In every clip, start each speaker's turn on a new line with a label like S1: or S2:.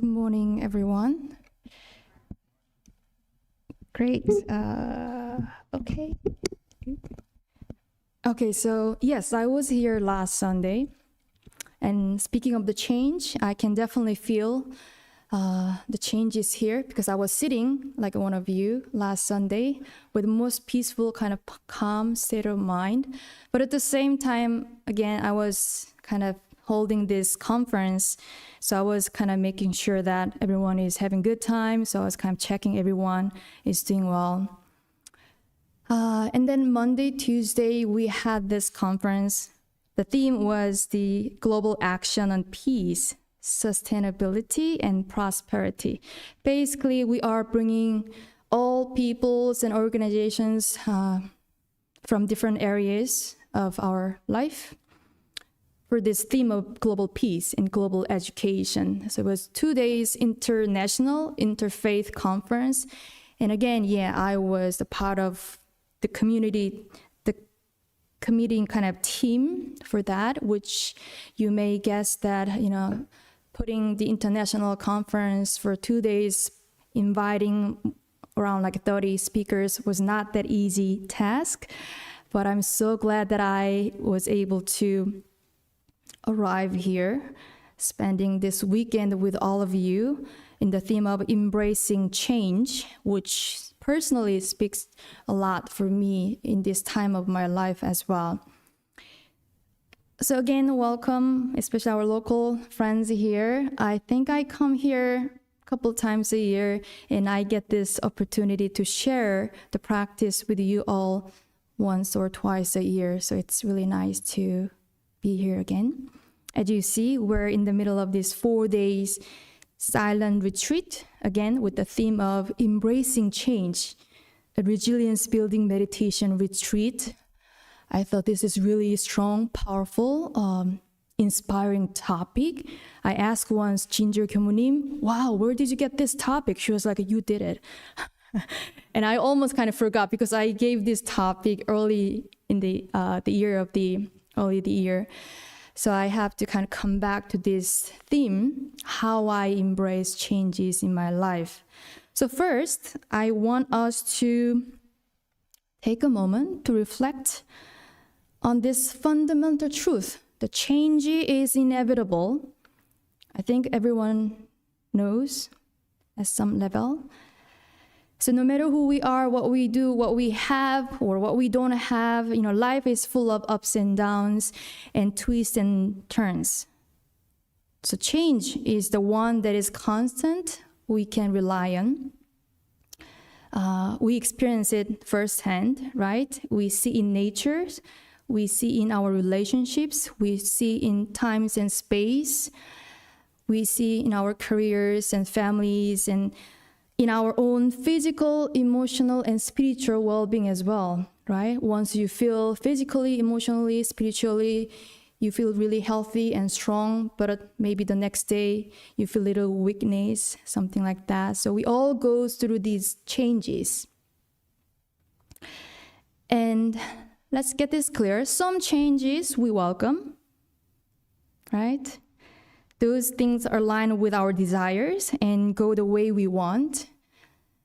S1: Good morning, everyone. Great. Okay. Okay, so yes, I was here last Sunday. And speaking of the change, I can definitely feel the changes here because I was sitting like one of you last Sunday with the most peaceful kind of calm state of mind. But at the same time, again, I was kind of holding this conference. So I was kind of making sure that everyone is having good time. So I was kind of checking everyone is doing well. And then Monday, Tuesday, we had this conference. The theme was the global action on peace, sustainability, and prosperity. Basically, we are bringing all peoples and organizations from different areas of our life for this theme of global peace and global education. So it was 2 days international interfaith conference. And again, yeah, I was a part of the community kind of team for that, which you may guess that, putting the international conference for 2 days, inviting around like 30 speakers was not that easy task. But I'm so glad that I was able to arrive here, spending this weekend with all of you in the theme of embracing change, which personally speaks a lot for me in this time of my life as well. So again, welcome, especially our local friends here. I think I come here a couple times a year and I get this opportunity to share the practice with you all once or twice a year. So it's really nice to be here again. As you see, we're in the middle of this 4 days silent retreat, again, with the theme of embracing change, a resilience building meditation retreat. I thought this is really strong, powerful, inspiring topic. I asked once Ginger Kyomunim, wow, where did you get this topic? She was like, you did it. And I almost kind of forgot because I gave this topic early in the year. So I have to kind of come back to this theme, how I embrace changes in my life. So first, I want us to take a moment to reflect on this fundamental truth. The change is inevitable. I think everyone knows at some level. So no matter who we are, what we do, what we have, or what we don't have, life is full of ups and downs and twists and turns. So change is the one that is constant, we can rely on. We experience it firsthand, right? We see in nature, we see in our relationships, we see in times and space, we see in our careers and families and in our own physical, emotional, and spiritual well-being as well, right? Once you feel physically, emotionally, spiritually, you feel really healthy and strong, but maybe the next day you feel a little weakness, something like that. So we all go through these changes. And let's get this clear. Some changes we welcome, right? Those things are aligned with our desires and go the way we want.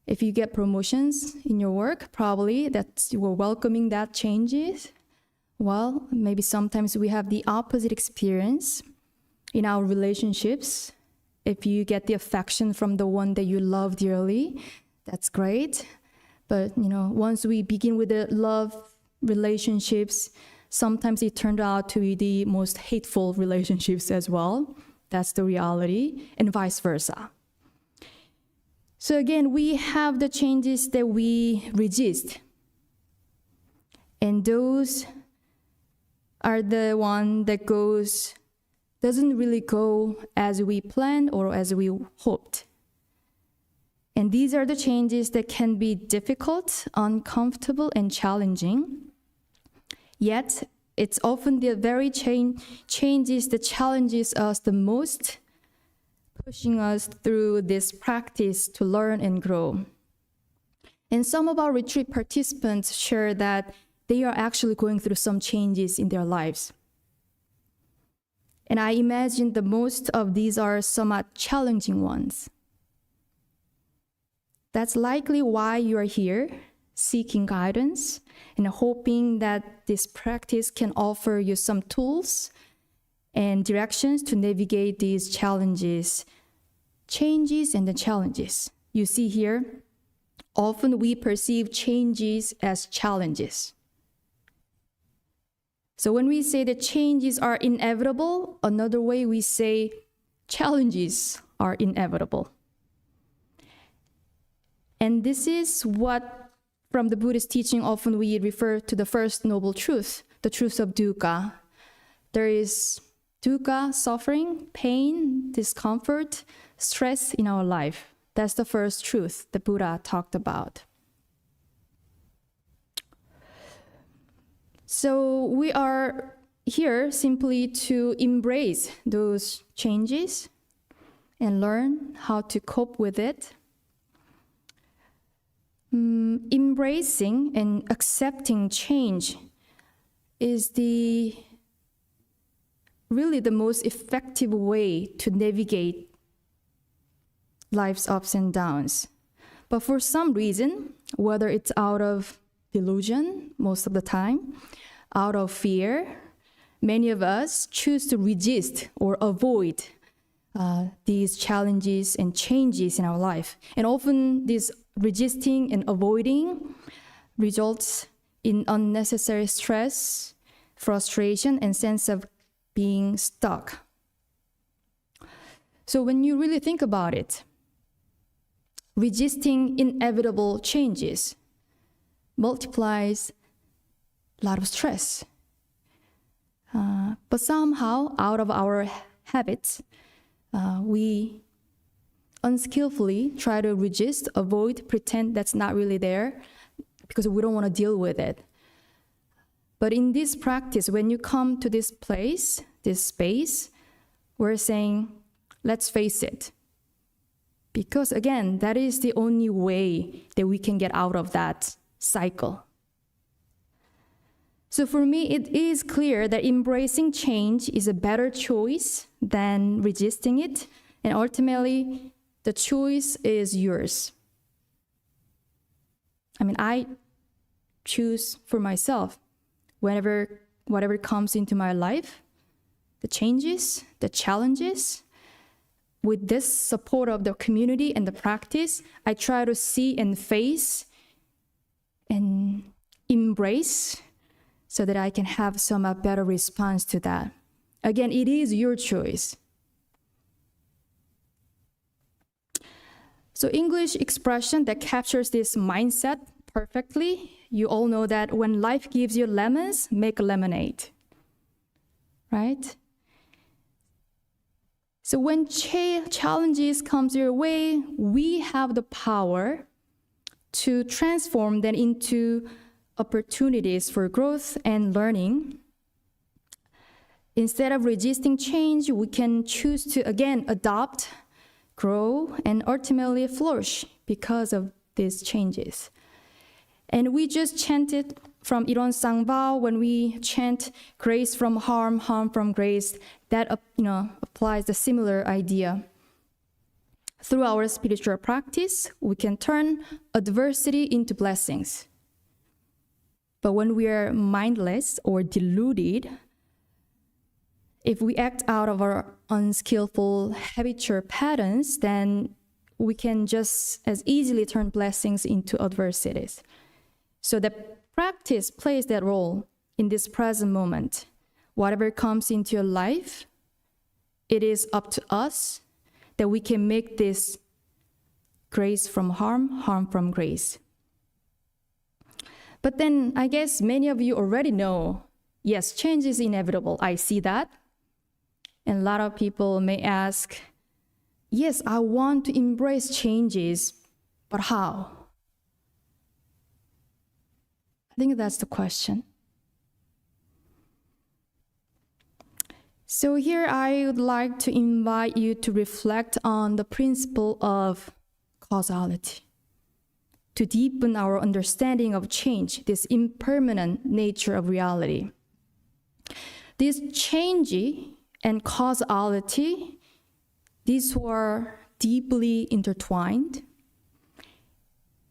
S1: If you get promotions in your work, probably that you were welcoming that changes. Well, maybe sometimes we have the opposite experience in our relationships. If you get the affection from the one that you love dearly, that's great. But, once we begin with the love relationships, sometimes it turned out to be the most hateful relationships as well. That's the reality, and vice versa. So again, we have the changes that we resist. And those are the one that doesn't really go as we planned or as we hoped. And these are the changes that can be difficult, uncomfortable, and challenging. Yet, it's often the very changes that challenges us the most, pushing us through this practice to learn and grow. And some of our retreat participants share that they are actually going through some changes in their lives. And I imagine the most of these are somewhat challenging ones. That's likely why you are here, seeking guidance and hoping that this practice can offer you some tools and directions to navigate these changes, and the challenges. You see here, often we perceive changes as challenges. So when we say that changes are inevitable, another way we say challenges are inevitable. And this is what, from the Buddhist teaching, often we refer to the first noble truth, the truth of dukkha. There is dukkha, suffering, pain, discomfort, stress in our life. That's the first truth the Buddha talked about. So we are here simply to embrace those changes and learn how to cope with it. Embracing and accepting change is really the most effective way to navigate life's ups and downs. But for some reason, whether it's out of delusion most of the time, out of fear, many of us choose to resist or avoid these challenges and changes in our life. And often this resisting and avoiding results in unnecessary stress, frustration, and sense of being stuck. So when you really think about it, resisting inevitable changes multiplies a lot of stress. But somehow, out of our habits, we unskillfully try to resist, avoid, pretend that's not really there because we don't want to deal with it. But in this practice, when you come to this place, this space, we're saying, let's face it. Because again, that is the only way that we can get out of that cycle. So for me, it is clear that embracing change is a better choice than resisting it. And ultimately, the choice is yours. I mean, I choose for myself whatever comes into my life, the changes, the challenges. With this support of the community and the practice, I try to see and face and embrace so that I can have some better response to that. Again, it is your choice. So English expression that captures this mindset perfectly, you all know that when life gives you lemons, make lemonade, right? So when challenges comes your way, we have the power to transform them into opportunities for growth and learning. Instead of resisting change, we can choose to, again, adopt, grow, and ultimately flourish because of these changes. And we just chanted from Ilon Sangvao, when we chant grace from harm, harm from grace, that applies the similar idea. Through our spiritual practice, we can turn adversity into blessings. But when we are mindless or deluded, if we act out of our unskillful habitual patterns, then we can just as easily turn blessings into adversities. So the practice plays that role in this present moment. Whatever comes into your life, it is up to us that we can make this grace from harm, harm from grace. But then I guess many of you already know, yes, change is inevitable. I see that. And a lot of people may ask, yes, I want to embrace changes, but how? I think that's the question. So here I would like to invite you to reflect on the principle of causality, to deepen our understanding of change, this impermanent nature of reality. This change and causality, these were deeply intertwined.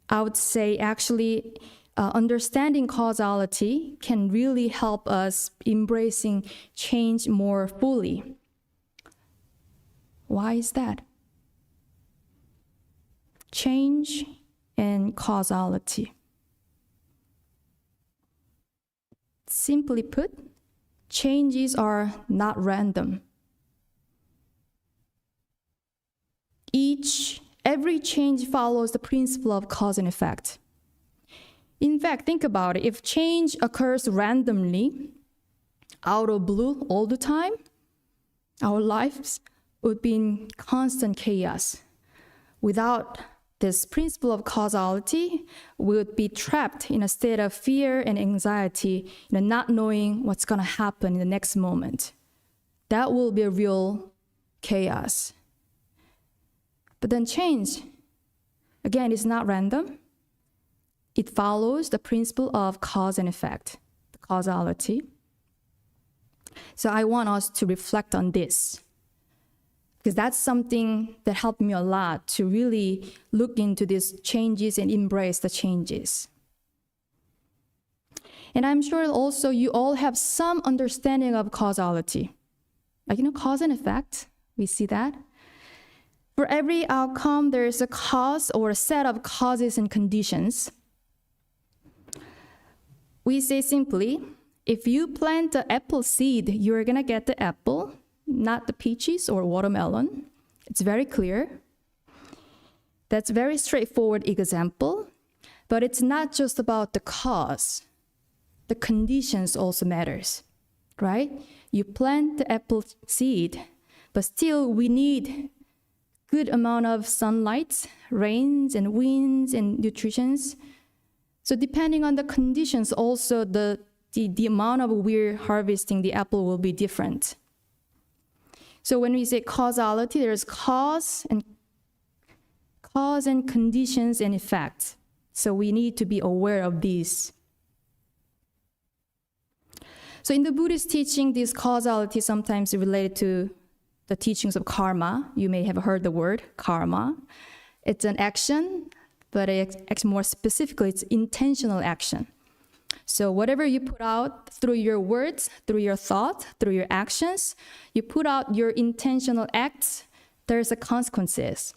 S1: I would say actually understanding causality can really help us embracing change more fully. Why is that? Change and causality. Simply put, changes are not random. Every change follows the principle of cause and effect. In fact, think about it. If change occurs randomly, out of blue all the time, our lives would be in constant chaos. Without this principle of causality, we would be trapped in a state of fear and anxiety, not knowing what's going to happen in the next moment. That will be a real chaos. But then change, again, is not random. It follows the principle of cause and effect, the causality. So I want us to reflect on this, because that's something that helped me a lot to really look into these changes and embrace the changes. And I'm sure also you all have some understanding of causality. Like, cause and effect, we see that. For every outcome, there is a cause or a set of causes and conditions. We say simply, if you plant the apple seed, you're going to get the apple, not the peaches or watermelon. It's very clear. That's a very straightforward example, but it's not just about the cause. The conditions also matters, right? You plant the apple seed, but still we need good amount of sunlight, rains and winds and nutritions. So depending on the conditions, also the amount of we're harvesting the apple will be different. So when we say causality, there's cause and conditions and effects. So we need to be aware of these. So in the Buddhist teaching, this causality is sometimes related to the teachings of karma. You may have heard the word karma. It's an action, but more specifically, it's intentional action. So whatever you put out through your words, through your thought, through your actions, you put out your intentional acts, there's a consequences.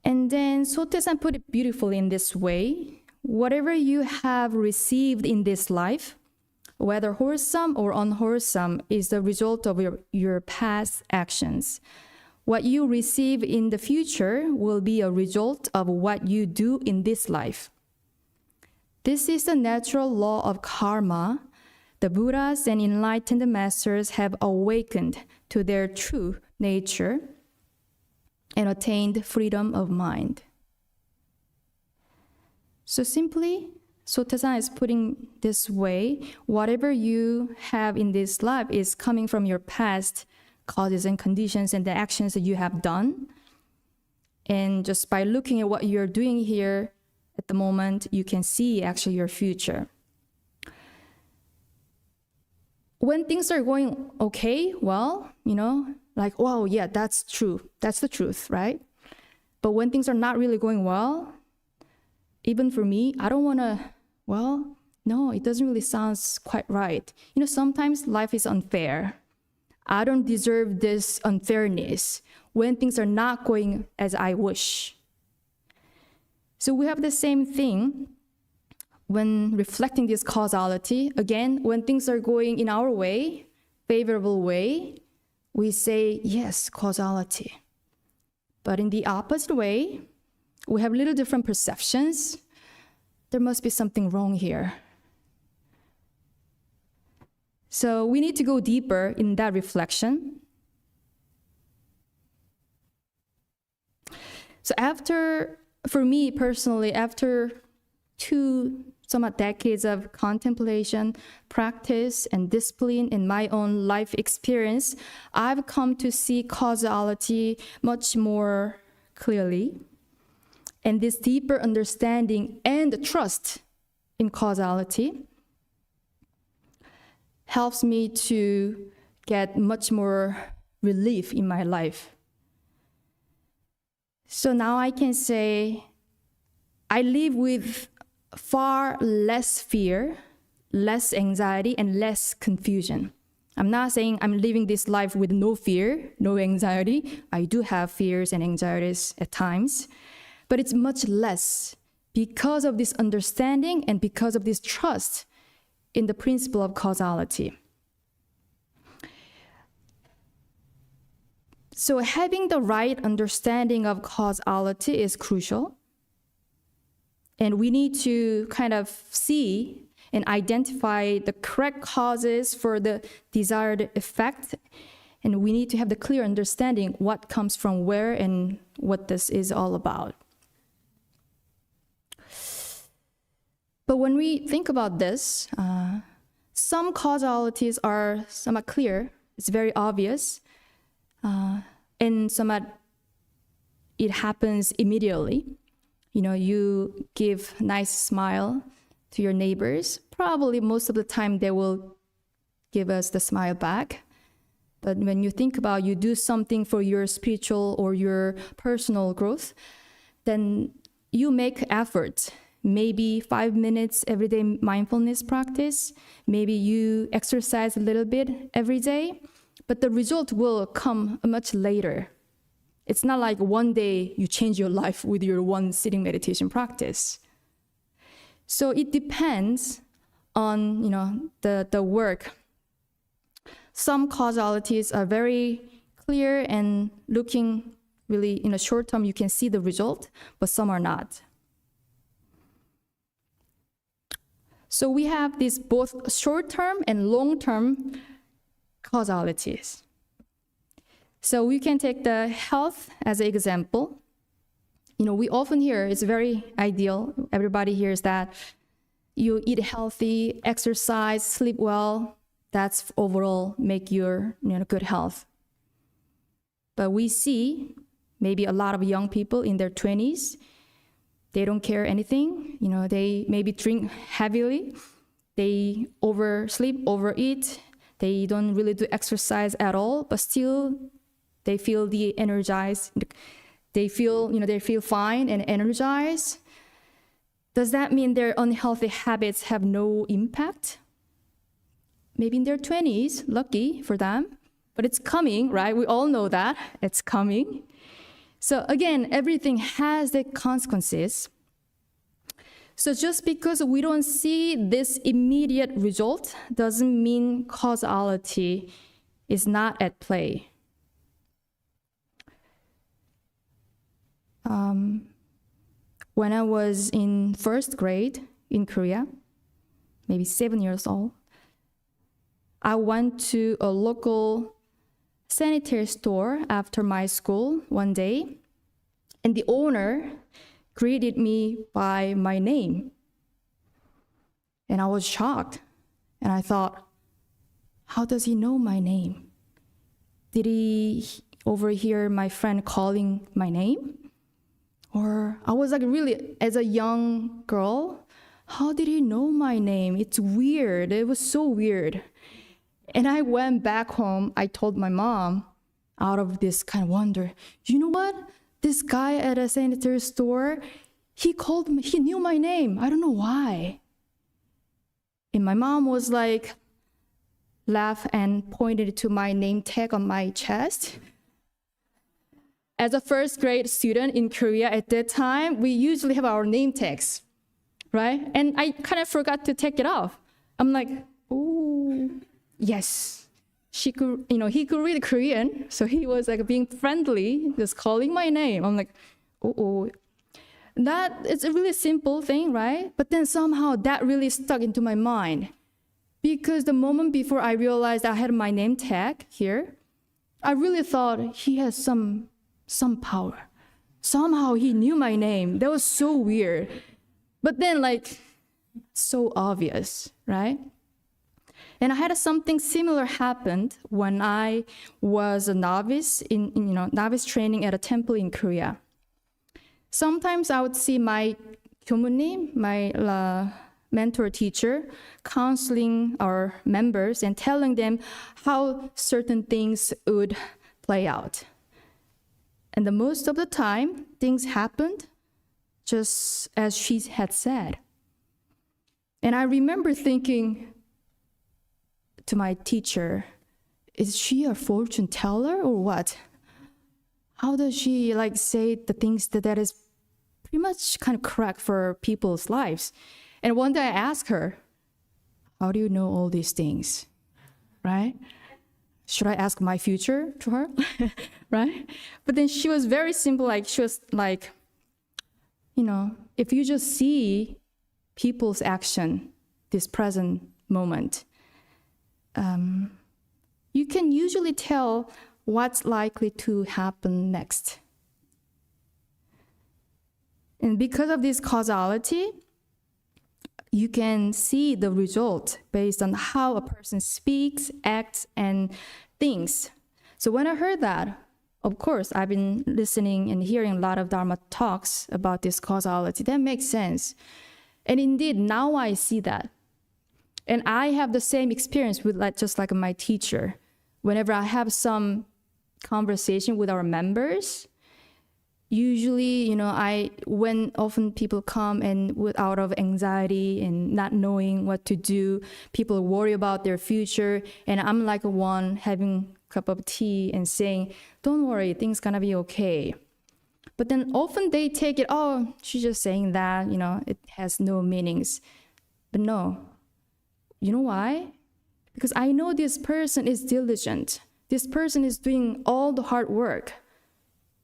S1: And then Sote-san put it beautifully in this way. Whatever you have received in this life, whether wholesome or unwholesome, is the result of your past actions. What you receive in the future will be a result of what you do in this life. This is the natural law of karma. The Buddhas and enlightened masters have awakened to their true nature and attained freedom of mind. So simply, Sote-san is putting this way, whatever you have in this life is coming from your past causes and conditions and the actions that you have done. And just by looking at what you're doing here at the moment, you can see actually your future. When things are going okay, well, like, wow, yeah, that's true. That's the truth, right? But when things are not really going well, even for me, I don't want to, no, it doesn't really sound quite right. Sometimes life is unfair. I don't deserve this unfairness when things are not going as I wish. So we have the same thing when reflecting this causality. Again, when things are going in our way, favorable way, we say, yes, causality. But in the opposite way, we have little different perceptions. There must be something wrong here. So we need to go deeper in that reflection. So for me personally, after 2 somewhat decades of contemplation, practice, and discipline in my own life experience, I've come to see causality much more clearly. And this deeper understanding and trust in causality helps me to get much more relief in my life. So now I can say I live with far less fear, less anxiety, and less confusion. I'm not saying I'm living this life with no fear, no anxiety. I do have fears and anxieties at times, but it's much less because of this understanding and because of this trust in the principle of causality. So having the right understanding of causality is crucial. And we need to kind of see and identify the correct causes for the desired effect. And we need to have the clear understanding what comes from where and what this is all about. But when we think about this, some causalities are somewhat clear. It's very obvious. And somewhat it happens immediately. You know, you give a nice smile to your neighbors. Probably most of the time they will give us the smile back. But when you think about you do something for your spiritual or your personal growth, then you make effort. Maybe 5 minutes everyday mindfulness practice. Maybe you exercise a little bit every day, but the result will come much later. It's not like one day you change your life with your one sitting meditation practice. So it depends on, you know, the work. Some causalities are very clear and looking really in a short term, you can see the result, but some are not. So we have these both short-term and long-term causalities. So we can take the health as an example. You know, we often hear it's very ideal. Everybody hears that you eat healthy, exercise, sleep well. That's overall make your good health. But we see maybe a lot of young people in their 20s, they don't care anything. You know, they maybe drink heavily. They oversleep, overeat. They don't really do exercise at all, but still they feel de-energized. They feel fine and energized. Does that mean their unhealthy habits have no impact? Maybe in their 20s, lucky for them, but it's coming, right? We all know that it's coming. So again, everything has the consequences. So just because we don't see this immediate result doesn't mean causality is not at play. When I was in first grade in Korea, maybe 7 years old, I went to a local sanitary store after my school one day, and the owner greeted me by my name. And I was shocked. And I thought, how does he know my name? Did he overhear my friend calling my name? Or I was like really, as a young girl, how did he know my name? It's weird. It was so weird. And I went back home. I told my mom, out of this kind of wonder, you know what? This guy at a sanitary store, he knew my name. I don't know why. And my mom was like, laughed and pointed to my name tag on my chest. As a first grade student in Korea at that time, we usually have our name tags, right? And I kind of forgot to take it off. I'm like, oh, yes. He could read Korean, so he was like being friendly, just calling my name. I'm like, oh. That is a really simple thing, right? But then somehow that really stuck into my mind. Because the moment before I realized I had my name tag here, I really thought he has some power. Somehow he knew my name. That was so weird. But then so obvious, right? And I had something similar happened when I was a novice in novice training at a temple in Korea. Sometimes I would see my 교무님, my mentor teacher, counseling our members and telling them how certain things would play out. And the most of the time, things happened just as she had said. And I remember thinking to my teacher, is she a fortune teller or what? How does she say the things that is pretty much kind of correct for people's lives? And one day I asked her, how do you know all these things, right? Should I ask my future to her, right? But then she was very simple, she was like, if you just see people's action, this present moment, you can usually tell what's likely to happen next. And because of this causality, you can see the result based on how a person speaks, acts, and thinks. So when I heard that, of course, I've been listening and hearing a lot of Dharma talks about this causality. That makes sense. And indeed, now I see that. And I have the same experience with just like my teacher. Whenever I have some conversation with our members, usually, when often people come and out of anxiety and not knowing what to do, people worry about their future. And I'm like one having a cup of tea and saying, don't worry, things gonna be okay. But then often they take it, oh, she's just saying that, it has no meanings. But no, you know why? Because I know this person is diligent. This person is doing all the hard work.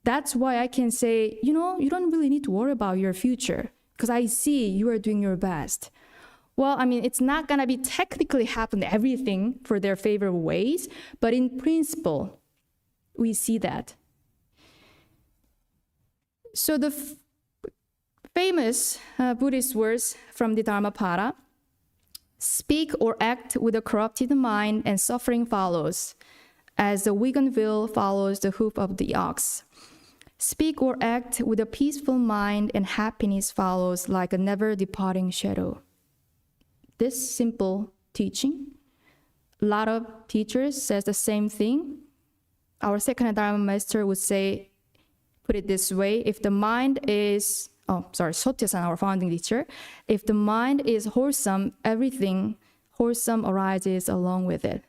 S1: That's why I can say, you don't really need to worry about your future because I see you are doing your best. Well, it's not going to be technically happen everything for their favorite ways, but in principle, we see that. So the famous Buddhist words from the Dharmapada, speak or act with a corrupted mind and suffering follows, as the wagon wheel follows the hoof of the ox. Speak or act with a peaceful mind and happiness follows like a never departing shadow. This simple teaching, a lot of teachers says the same thing. Our second Dharma master would say, put it this way, if the mind is, Sotya-san, our founding teacher, if the mind is wholesome, everything wholesome arises along with it.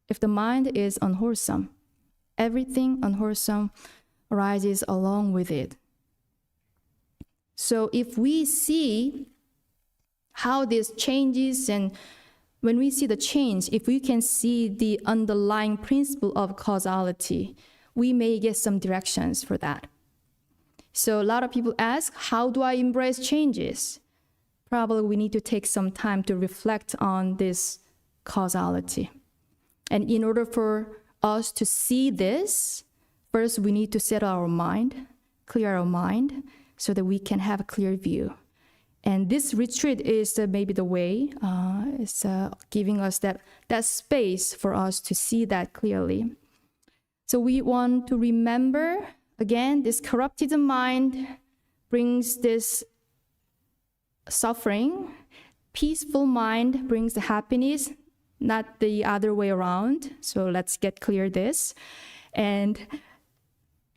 S1: If the mind is unwholesome, everything unwholesome arises along with it. So if we see how this changes, and when we see the change, if we can see the underlying principle of causality, we may get some directions for that. So a lot of people ask, how do I embrace changes? Probably we need to take some time to reflect on this causality. And in order for us to see this, first, we need to settle our mind, clear our mind, so that we can have a clear view. And this retreat is maybe the way. It's giving us that space for us to see that clearly. So we want to remember, again, this corrupted mind brings this suffering. Peaceful mind brings the happiness, not the other way around. So let's get clear this. And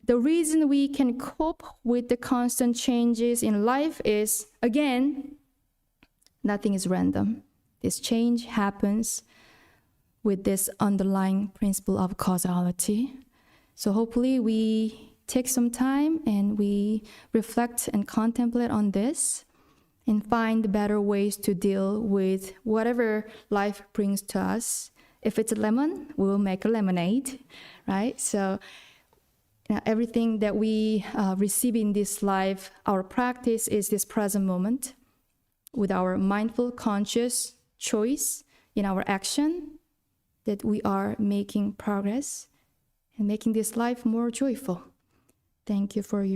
S1: the reason we can cope with the constant changes in life is, again, nothing is random. This change happens with this underlying principle of causality. So hopefully we take some time and we reflect and contemplate on this and find better ways to deal with whatever life brings to us. If it's a lemon, we'll make a lemonade, right? So everything that we receive in this life, our practice is this present moment with our mindful, conscious choice in our action that we are making progress and making this life more joyful. Thank you for your